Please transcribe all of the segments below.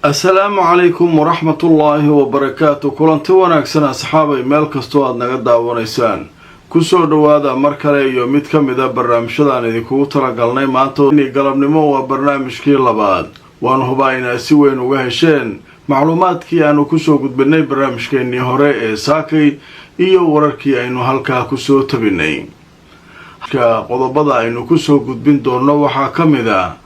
السلام عليكم ورحمة الله وبركاته. كلنتي wanaagsan asxaabay meel kasto aad naga daawanaysaan ku soo dhawaada mar kale iyo mid ka mid ah barnaamijyada idinku talagalnay maanta galabnimo waa barnaamijkii labaad waan hubaa inaad si weyn uga hesheen macluumaadkii aanu ku soo gudbinay barnaamijkeennii hore ee saakay iyo wararkii aynu halkaa ku soo tabinay qodobada aynu ku soo gudbin doono waxaa ka mid ah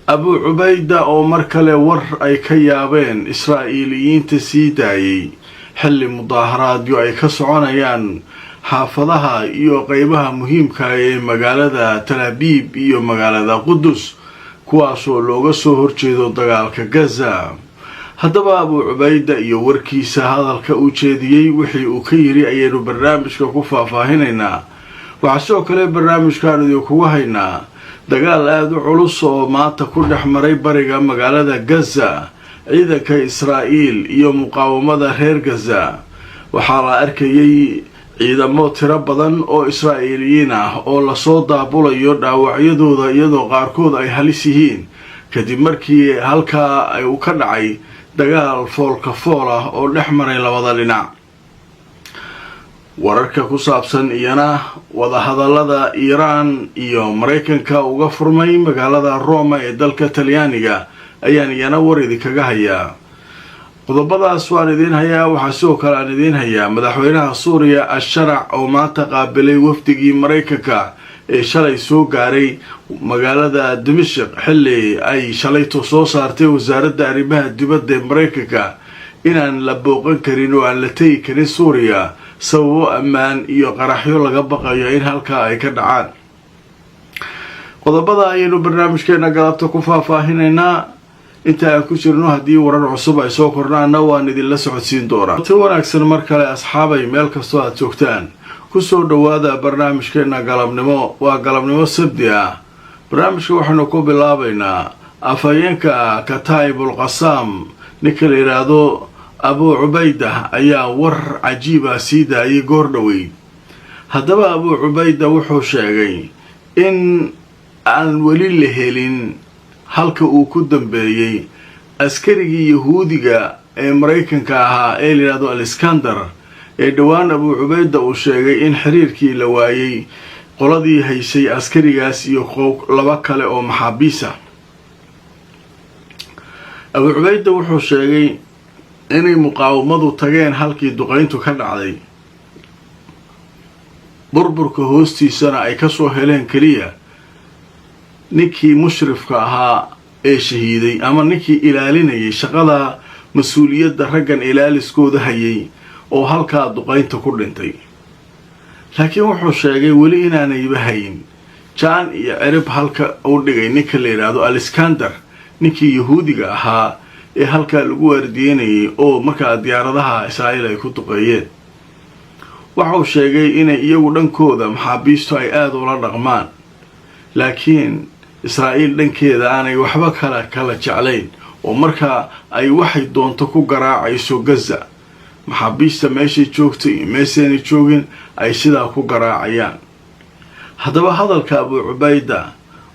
Abu Ubayda oo mar kale war ay ka yaabeen Israa'iiliyiinta sii daayay xilli mudaaharaadyo ay ka soconayaan xaafadaha iyo qaybaha muhiimka ah ee magaalada Tel Aviv iyo magaalada Qudus kuwaasoo looga soo horjeedo dagaalka Gaza. haddaba Abu Ubayda iyo warkiisa hadalka uu jeediyay wixii uu ka yiri ayaynu barnaamijka ku faahfaahinaynaa. waxaa sidoo kale barnaamijkan idinku haynaa dagaal aad u culus oo maanta ku dhex maray bariga magaalada Gaza ciidanka Israa'iil iyo muqaawamada reer Gaza. waxaa la arkayay ciidamo tiro badan oo Israa'iiliyiin ah oo la soo daabulayo dhaawacyadooda iyadoo qaarkood ay halis yihiin kadib markii halkaa ay u ka dhacay dagaal foolka fool ah oo dhex maray labada dhinac. wararka ku saabsan iyana wadahadalada Iiraan iyo Mareykanka uga furmay magaalada Roma ee dalka Talyaaniga ayaan iyana war idinkaga hayaa. qodobadaas waan idin hayaa. waxaa sidoo kale aan idin hayaa madaxweynaha Suuriya Al-Sharac oo maanta qaabilay wafdigii Mareykanka ee shalay soo gaaray magaalada Dimashq xilli ay shalayto soo saartay wasaaradda arrimaha dibadda ee Mareykanka inaan la booqan karin oo aan la tegi karin Suuriya sababo ammaan iyo qaraxyo laga baqayo in halkaa ay ka dhacaan. qodobada ayaynu barnaamijkeena galabta ku faahfaahinaynaa. inta aan ku jirno haddii warar cusub ay soo kordhaana waan idinla socodsiin doonaa. si wanaagsan mar kale asxaabay meel kastoo aad joogtaan ku soo dhawaada barnaamijkeena galabnimo. waa galabnimo sabti ah. barnaamijka waxaynu ku bilaabaynaa afhayeenka Kataibul Qassam ninka la yiraahdo Abu Ubayda ayaa war cajiiba sii daayay goor dhaweyd. haddaba Abu Ubayda wuxuu sheegay in aan weli la helin halka uu ku dambeeyay askarigii Yahuudiga ee Mareykanka ahaa ee la yiraahdo Al-Iskandar ee dhawaan Abu Ubayda uu sheegay in xiriirkii la waayay qoladii haysay askarigaas iyo laba kale oo maxaabiis ah. Abu Ubayda wuxuu sheegay inay muqaawamadu tageen halkii duqeyntu ka dhacday burburka hoostiisana ay ka soo heleen kaliya ninkii mushrifka ahaa ee shahiiday ama ninkii ilaalinayay shaqada mas-uuliyadda raggan ilaaliskooda hayay oo halkaa duqeynta ku dhintay. laakiin wuxuu sheegay weli inaanayba hayn jaan iyo cirib halka uu dhigay ninka la yidhaahdo Al-Iskandar ninkii Yahuudiga ahaa ee halkaa lagu waardiyenayay oo markaa diyaaradaha Israa'iil ay ku duqeeyeen. waxuu sheegay inay iyagu dhankooda maxaabiistu ay aad ula dhaqmaan laakiin Israa'iil dhankeeda aanay waxba kala jeclayn oo markaa ay waxay doonto ku garaacayso Gaza. maxaabiista meeshay joogtay iyo meeshaanay joogin ay sidaa ku garaacayaan. haddaba hadalka Abu Ubayda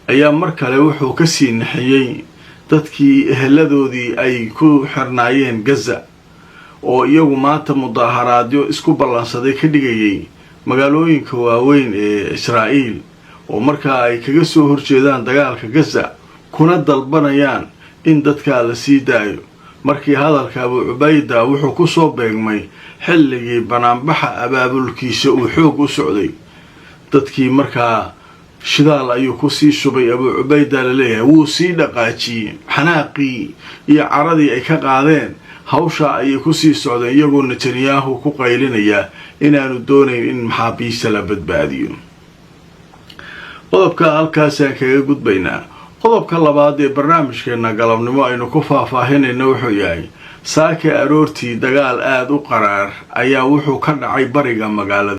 ayaa mar kale wuxuu ka sii naxiyay dadkii eheladoodii ay ku xirnaayeen Gaza oo iyagu maanta mudaaharaadyo isku ballansaday ka dhigayay magaalooyinka waaweyn ee Israa'iil oo markaa ay kaga soo horjeedaan dagaalka Gaza kuna dalbanayaan in dadka la sii daayo. markii hadalka Abu Ubayda wuxuu ku soo beegmay xilligii banaanbaxa abaabulkiisa uu xoog u socday. dadkii markaa shidaal ayuu ku sii shubay Abu Ubayda la leeyahay wuu sii dhaqaajiyay xanaaqii iyo caradii ay ka qaadeen hawsha ayay ku sii socdeen iyagoo Netanyahu ku qaylinaya inaanu doonayn in maxaabiista la badbaadiyo. qodobka halkaasaan kaga gudbaynaa. qodobka labaad ee barnaamijkeena galabnimo aynu ku faahfaahinayno wuxuu yahay saaka aroortii dagaal aad u qaraar ayaa wuxuu ka dhacay bariga magaalada